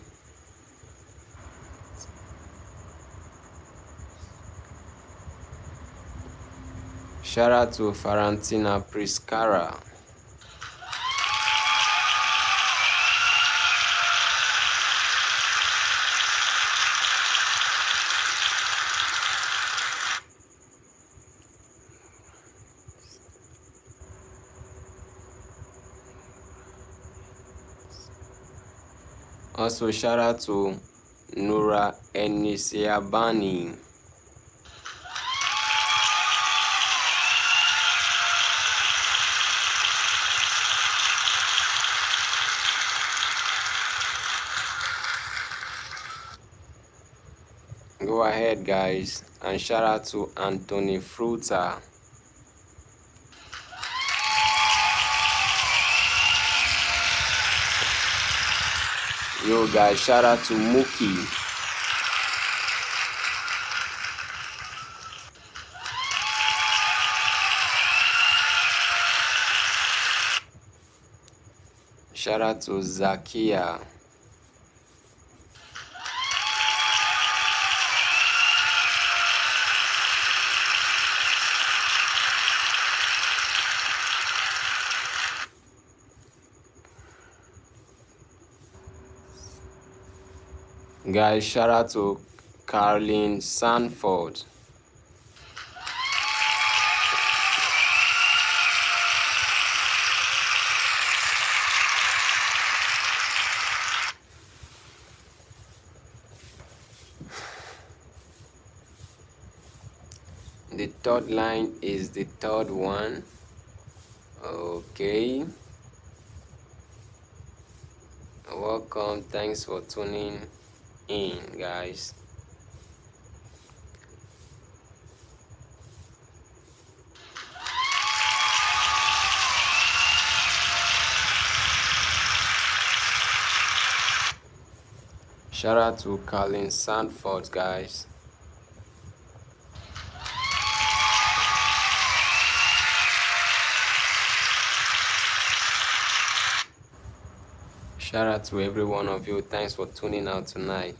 Shout out to Farantina Priscara. Also, shout out to Nura Enisiabani. Go ahead, guys, and shout out to Anthony Fruta. Yo, guys, shout out to Mookie. Shout out to Zakia. Guys, shout out to Carlin Sanford. The third line is the third one. Okay. Welcome. Thanks for tuning in, guys. Shout out to Carlin Sanford, guys. Shout out to every one of you. Thanks for tuning out tonight.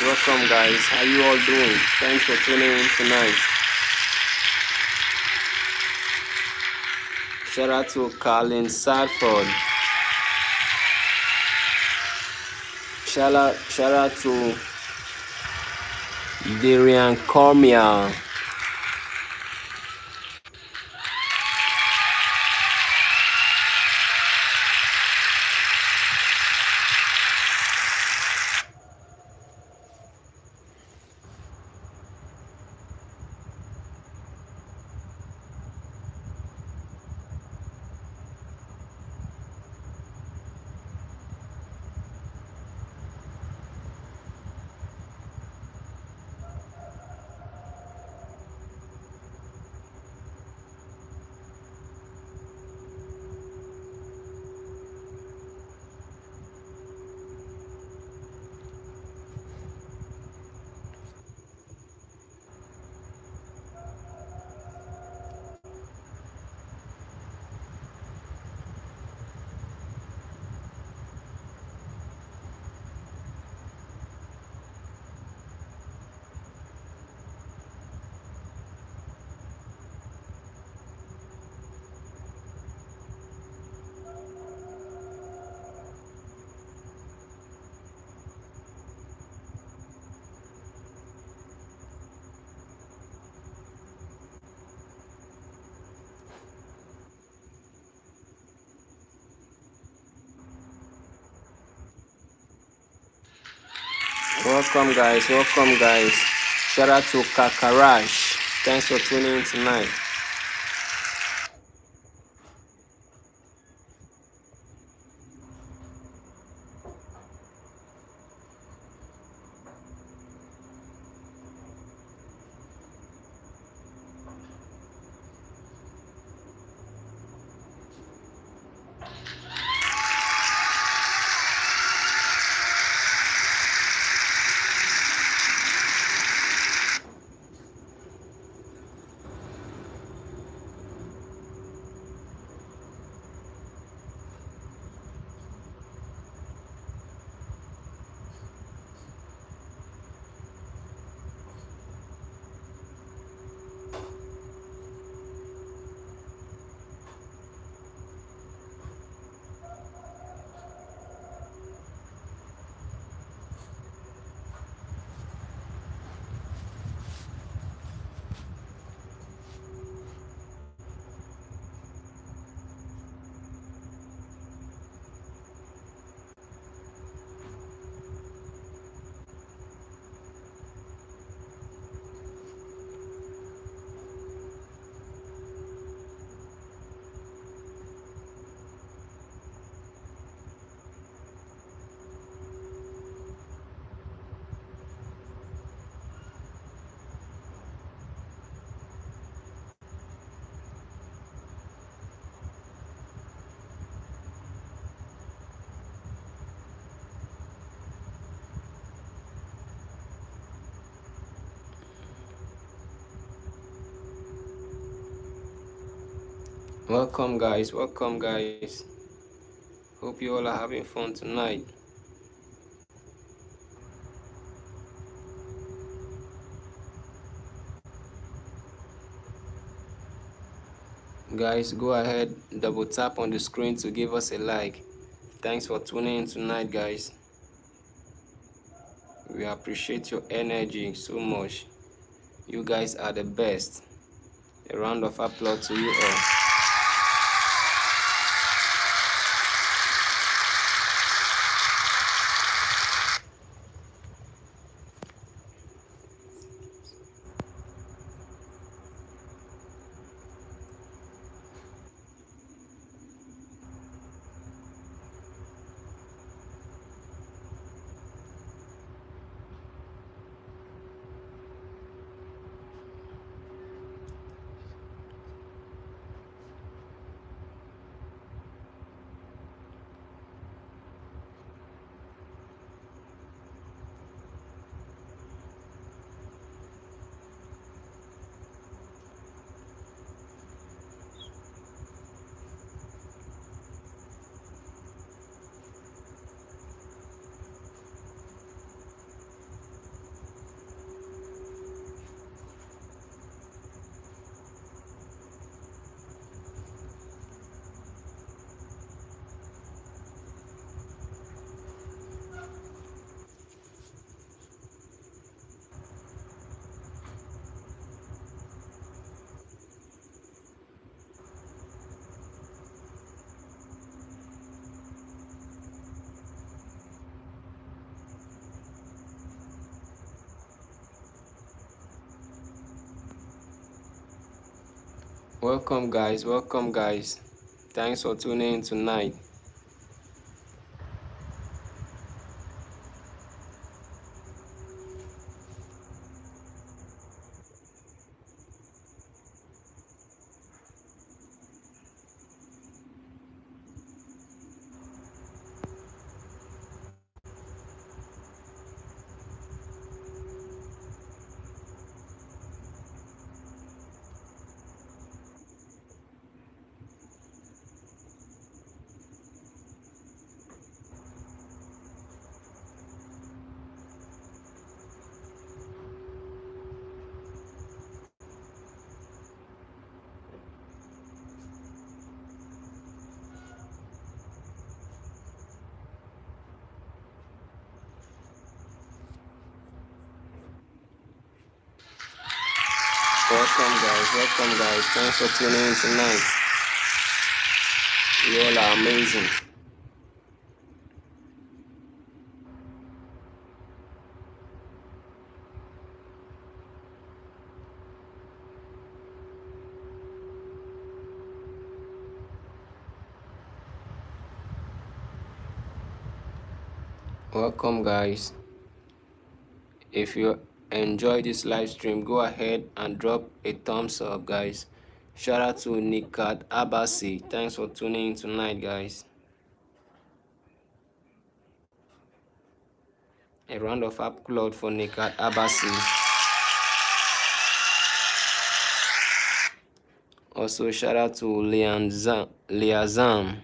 Welcome guys, how you all doing? Thanks for tuning in tonight. Shout out to Colin Sadford. Shout out to Darian Cormier. Welcome guys, welcome guys. Shout out to Kakarash. Thanks for tuning in tonight. Welcome guys, welcome guys. Hope you all are having fun tonight. Guys, go ahead, double tap on the screen to give us a like. Thanks for tuning in tonight, guys. We appreciate your energy so much. You guys are the best. A round of applause to you all. Welcome, guys. Thanks for tuning in tonight. Welcome, guys. Thanks for tuning in tonight. You all are amazing. Welcome, guys. If you enjoy this live stream, go ahead and drop a thumbs up, guys. Shout out to Nikat Abasi. Thanks for tuning in tonight, guys. A round of applause for Nikat Abasi. Also, shout out to Liazam.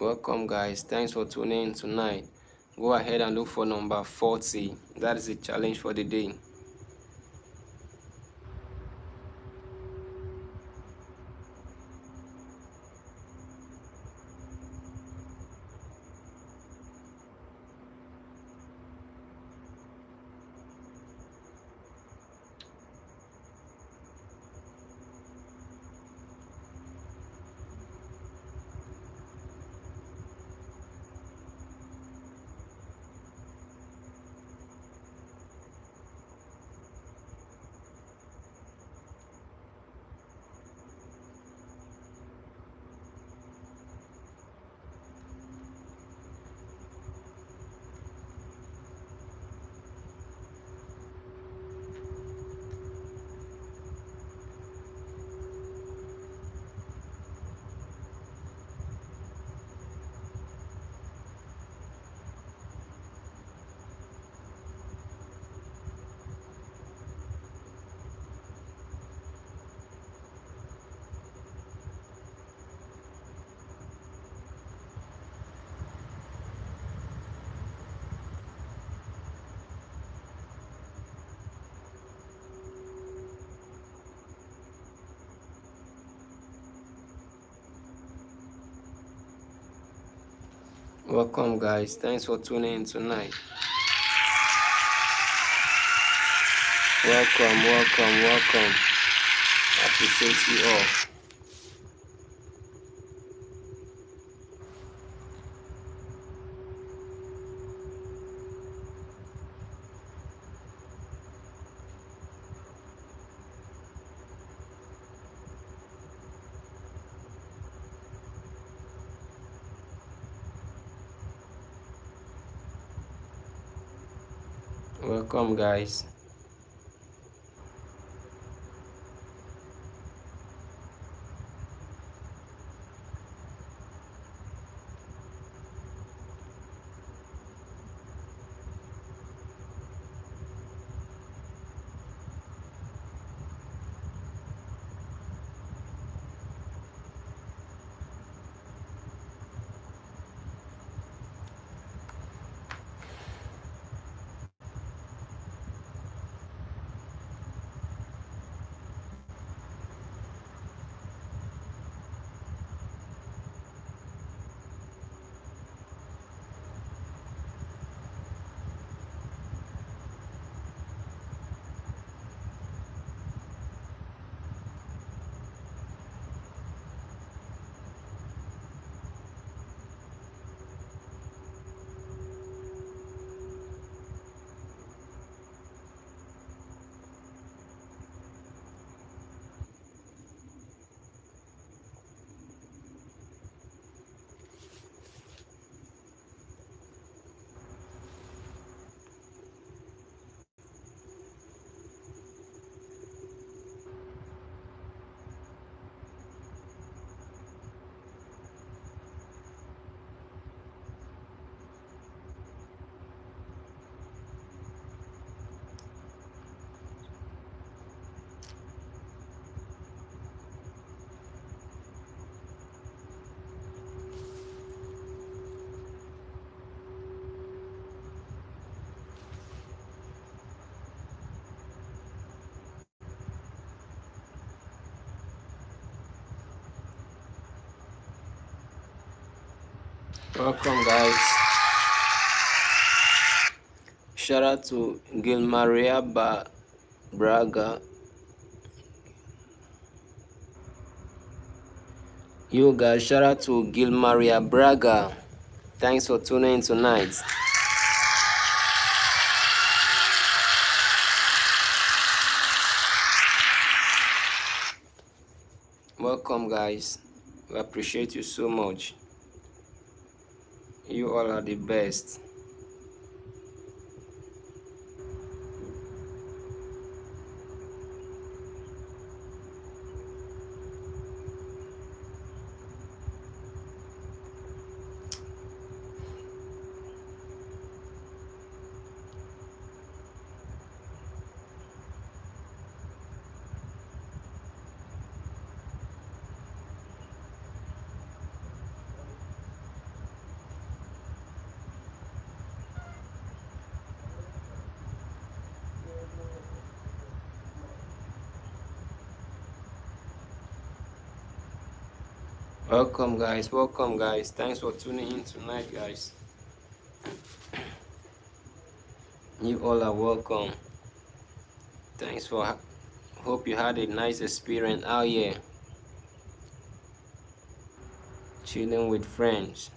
Welcome, guys. Thanks for tuning in tonight. Go ahead and look for number 40. That is the challenge for the day. Welcome, guys. Thanks for tuning in tonight. Welcome. Appreciate you all. Welcome, guys. Welcome, guys. Shout out to Gilmaria Braga. You guys, shout out to Gilmaria Braga. Thanks for tuning in tonight. Welcome, guys. We appreciate you so much. You all are the best. Welcome, guys. Welcome, guys. Thanks for tuning in tonight, guys. You all are welcome. Thanks for. Hope you had a nice experience out here, chilling with friends.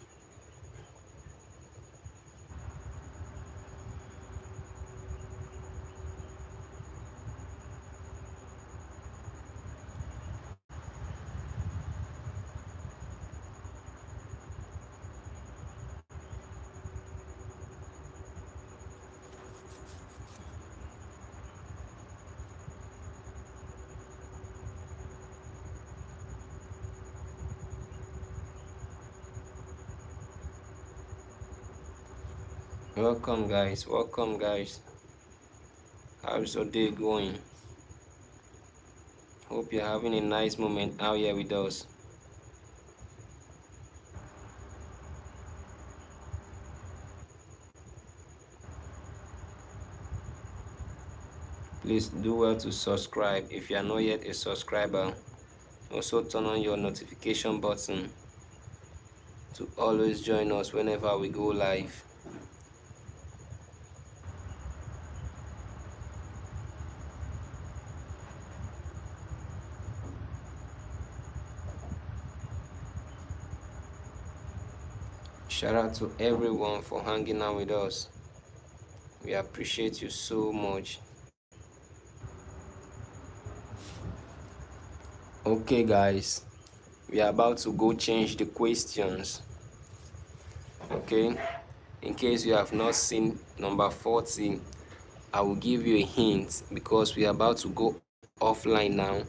Welcome, guys. Welcome, guys. How's your day going? Hope you're having a nice moment out here with us. Please do well to subscribe if you are not yet a subscriber. Also turn on your notification button to always join us whenever we go live. Shout out to everyone for hanging out with us. We appreciate you so much. Okay, guys, we are about to go change the questions. Okay, in case you have not seen number 40, I will give you a hint because we are about to go offline now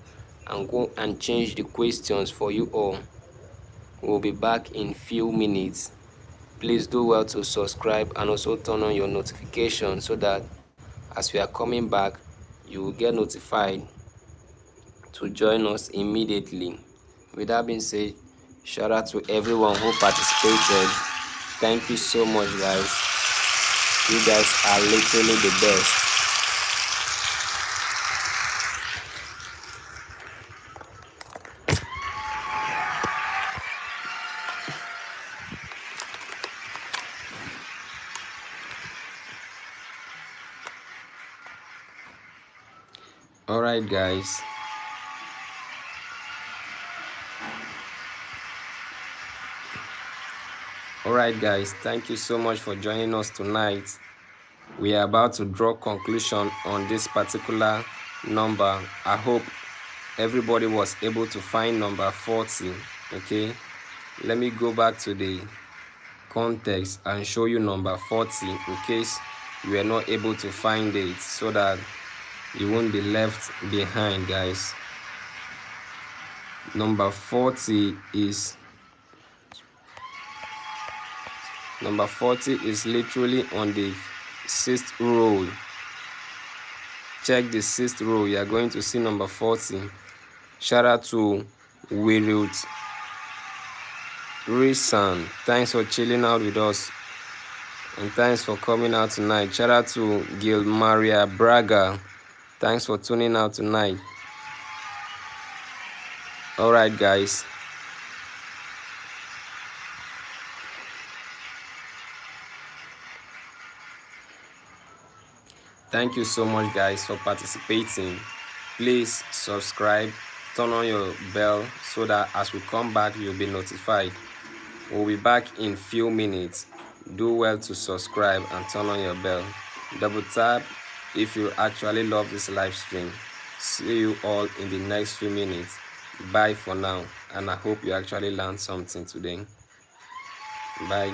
and go and change the questions for you all. We'll be back in few minutes. Please do well to subscribe and also turn on your notifications so that as we are coming back, you will get notified to join us immediately. With that being said, shout out to everyone who participated. Thank you so much, guys. You guys are literally the best. Alright, guys. Alright, guys, thank you so much for joining us tonight. We are about to draw conclusion on this particular number. I hope everybody was able to find number 40. Okay, let me go back to the context and show you number 40 in case you are not able to find it, so that you won't be left behind, guys. Number 40 is literally on the 6th row. Check the 6th row. You are going to see number 40. Shout out to Riddle. Reason, thanks for chilling out with us and thanks for coming out tonight. Shout out to Gilmaria Braga, thanks for tuning out tonight. Alright, guys, Thank you so much, guys, for participating. Please subscribe, turn on your bell so that as we come back, you'll be notified. We'll be back in few minutes. Do well to subscribe and turn on your bell. Double tap if you actually love this live stream. See you all in the next few minutes. Bye for now, and I hope you actually learned something today. Bye.